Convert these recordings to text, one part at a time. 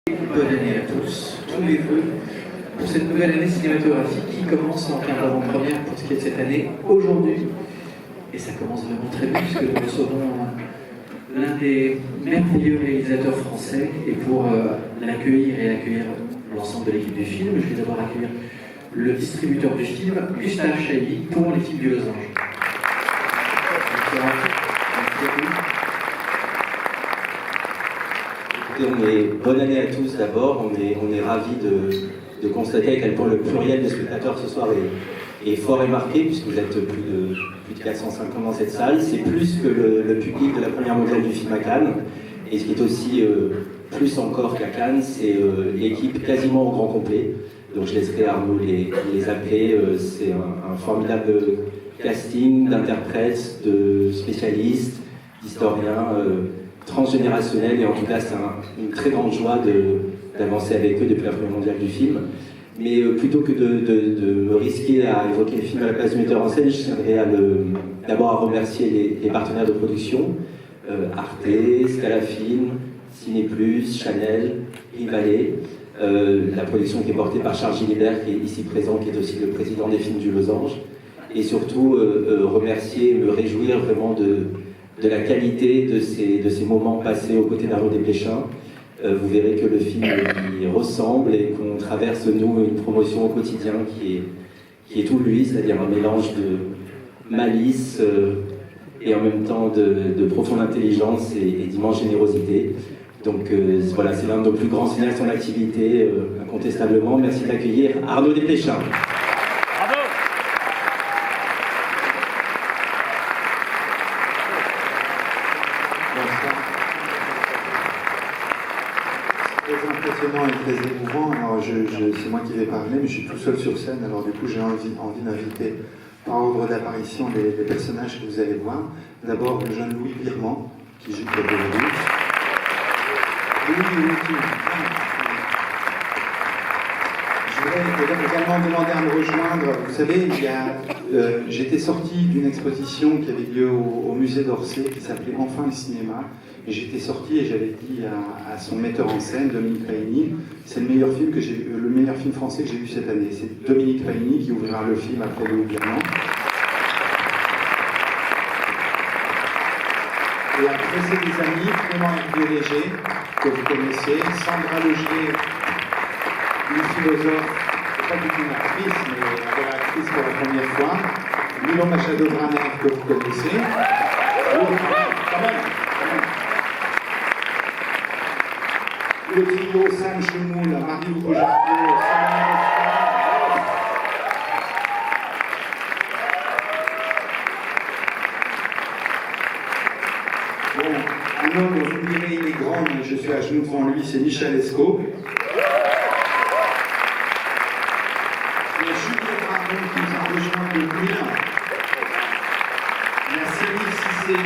Bonne année à tous les vœux pour cette nouvelle année cinématographique qui commence en termes d'avant-première pour ce qui est de cette année aujourd'hui. Et ça commence vraiment très bien puisque nous recevons l'un des merveilleux réalisateurs français. Et pour l'accueillir et accueillir l'ensemble de l'équipe du film, je vais d'abord accueillir le distributeur du film, Gustave Chailly, pour l'équipe du Losange. Bonne année à tous d'abord, on est ravis de constater à quel point le pluriel des spectateurs ce soir est fort et marqué, puisque vous êtes plus de 450 dans cette salle. C'est plus que le public de la première mondiale du film à Cannes, et ce qui est aussi plus encore qu'à Cannes, c'est l'équipe quasiment au grand complet. Donc je laisserai Arnaud les appeler. C'est un formidable casting d'interprètes, de spécialistes, d'historiens, transgénérationnels, et en tout cas c'est une très grande joie d'avancer avec eux depuis la première mondiale du film. Mais plutôt que de me risquer à évoquer le film à la place du metteur en scène, je tiendrai d'abord à remercier les partenaires de production, Arte, Scala Film, Ciné+, Chanel, Rivalet, la production qui est portée par Charles Gilibert, qui est ici présent, qui est aussi le président des films du Losange, et surtout remercier, me réjouir vraiment de la qualité de ces moments passés aux côtés d'Arnaud Desplechin. Vous verrez que le film y ressemble et qu'on traverse, nous, une promotion au quotidien qui est tout lui, c'est-à-dire un mélange de malice et en même temps de profonde intelligence et d'immense générosité. Donc voilà, c'est l'un de nos plus grands cinéastes en activité, incontestablement. Merci d'accueillir Arnaud Desplechin. Impressionnant et très émouvant. Alors c'est moi qui vais parler, mais je suis tout seul sur scène, alors du coup j'ai envie d'inviter par ordre d'apparition les personnages que vous allez voir. D'abord le jeune Louis Birman, qui joue le Bénédicte. Je voudrais également demander à me rejoindre. Vous savez, j'étais sorti d'une exposition qui avait lieu au musée d'Orsay qui s'appelait Enfin le cinéma. Et j'étais sorti et j'avais dit à son metteur en scène, Dominique Paigny, c'est le meilleur film français que j'ai vu cette année. C'est Dominique Paigny qui ouvrira le film après Louis Birman. Et après, c'est des amis, Clément Hervé Léger, que vous connaissez, Sandra Leger, une philosophe, pas du tout une actrice, mais elle est actrice pour la première fois, Milo Machado Braner, que vous connaissez. Quand même. Le trio Sam Chemoul, Marie Rougeardo, Bon, un homme, vous me direz, il est grand, mais je suis à genoux devant lui, c'est Michel Escaut. Il y a Julien Brandon qui nous a rejoint de Lille. Il y a Céline Cissé.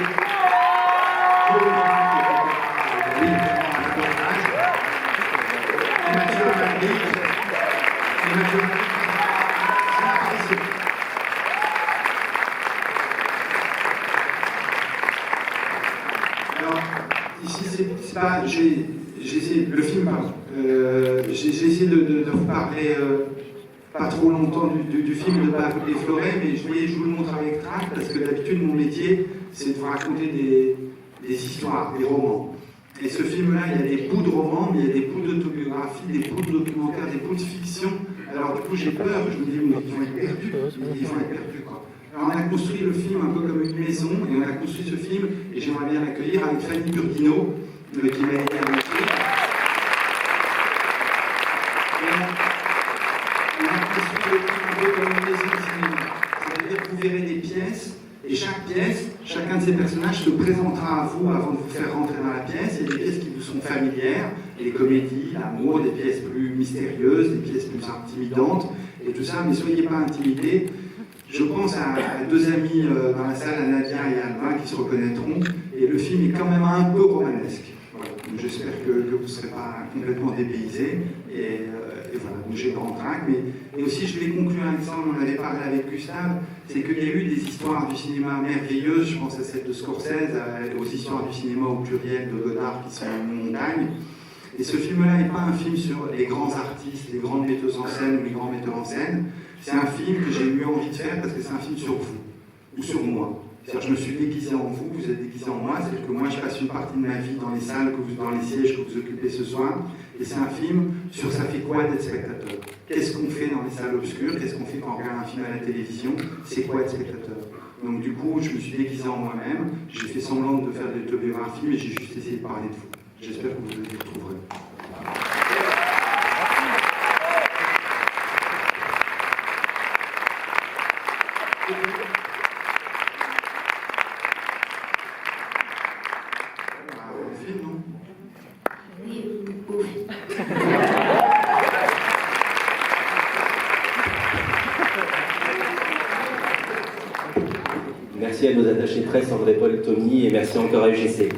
Alors, ici, c'est pas. J'ai essayé. Le film, pardon. J'ai essayé de vous parler pas trop longtemps du film, de ne pas vous déflorer, mais je vous le montre avec trac, parce que d'habitude, mon métier, c'est de vous raconter des histoires, des romans. Et ce film-là, il y a des bouts de romans, mais il y a des bouts d'autobiographie, des bouts de documentaires, des bouts de fiction. Alors du coup, j'ai peur, je me dis, ils vont être perdus. Ils vont être perdus, quoi. Alors on a construit le film un peu comme une maison, et on a construit ce film, et j'aimerais bien l'accueillir avec Fanny Burdino, qui m'a aidé à l'écrire. On a construit le film un peu comme une maison de cinéma. C'est-à-dire que vous verrez des pièces, et chaque pièce, chacun de ces personnages se présentera à vous avant de vous faire rentrer dans la pièce. Il y a des pièces qui vous sont familières, les comédies, l'amour, des pièces plus mystérieuses, des pièces plus intimidantes, et tout ça, mais soyez pas intimidés. Je pense à deux amis dans la salle, à Nadia et à Alma, qui se reconnaîtront, et le film est quand même un peu romanesque. Voilà. J'espère que vous ne serez pas complètement dépaysés, et voilà, donc j'ai grand trac, mais aussi je vais conclure Alexandre, on avait parlé avec Gustave, c'est qu'il y a eu des histoires du cinéma merveilleuses, je pense à celle de Scorsese, aux histoires du cinéma au pluriel de Godard qui sont une montagne, Et ce film-là n'est pas un film sur les grands artistes, les grandes metteuses en scène ou les grands metteurs en scène. C'est un film que j'ai eu envie de faire parce que c'est un film sur vous, ou sur moi. C'est-à-dire que je me suis déguisé en vous, vous êtes déguisé en moi, c'est-à-dire que moi je passe une partie de ma vie dans les salles, dans les sièges que vous occupez ce soir, et c'est un film sur ça fait quoi d'être spectateur. Qu'est-ce qu'on fait dans les salles obscures, qu'est-ce qu'on fait quand on regarde un film à la télévision, c'est quoi être spectateur. Donc du coup, je me suis déguisé en moi-même, j'ai fait semblant de faire des autobiographies, mais j'ai juste essayé de parler de vous. J'espère que vous y retrouverez. Merci à nos attachés de presse André-Paul Tommy et merci encore à UGC.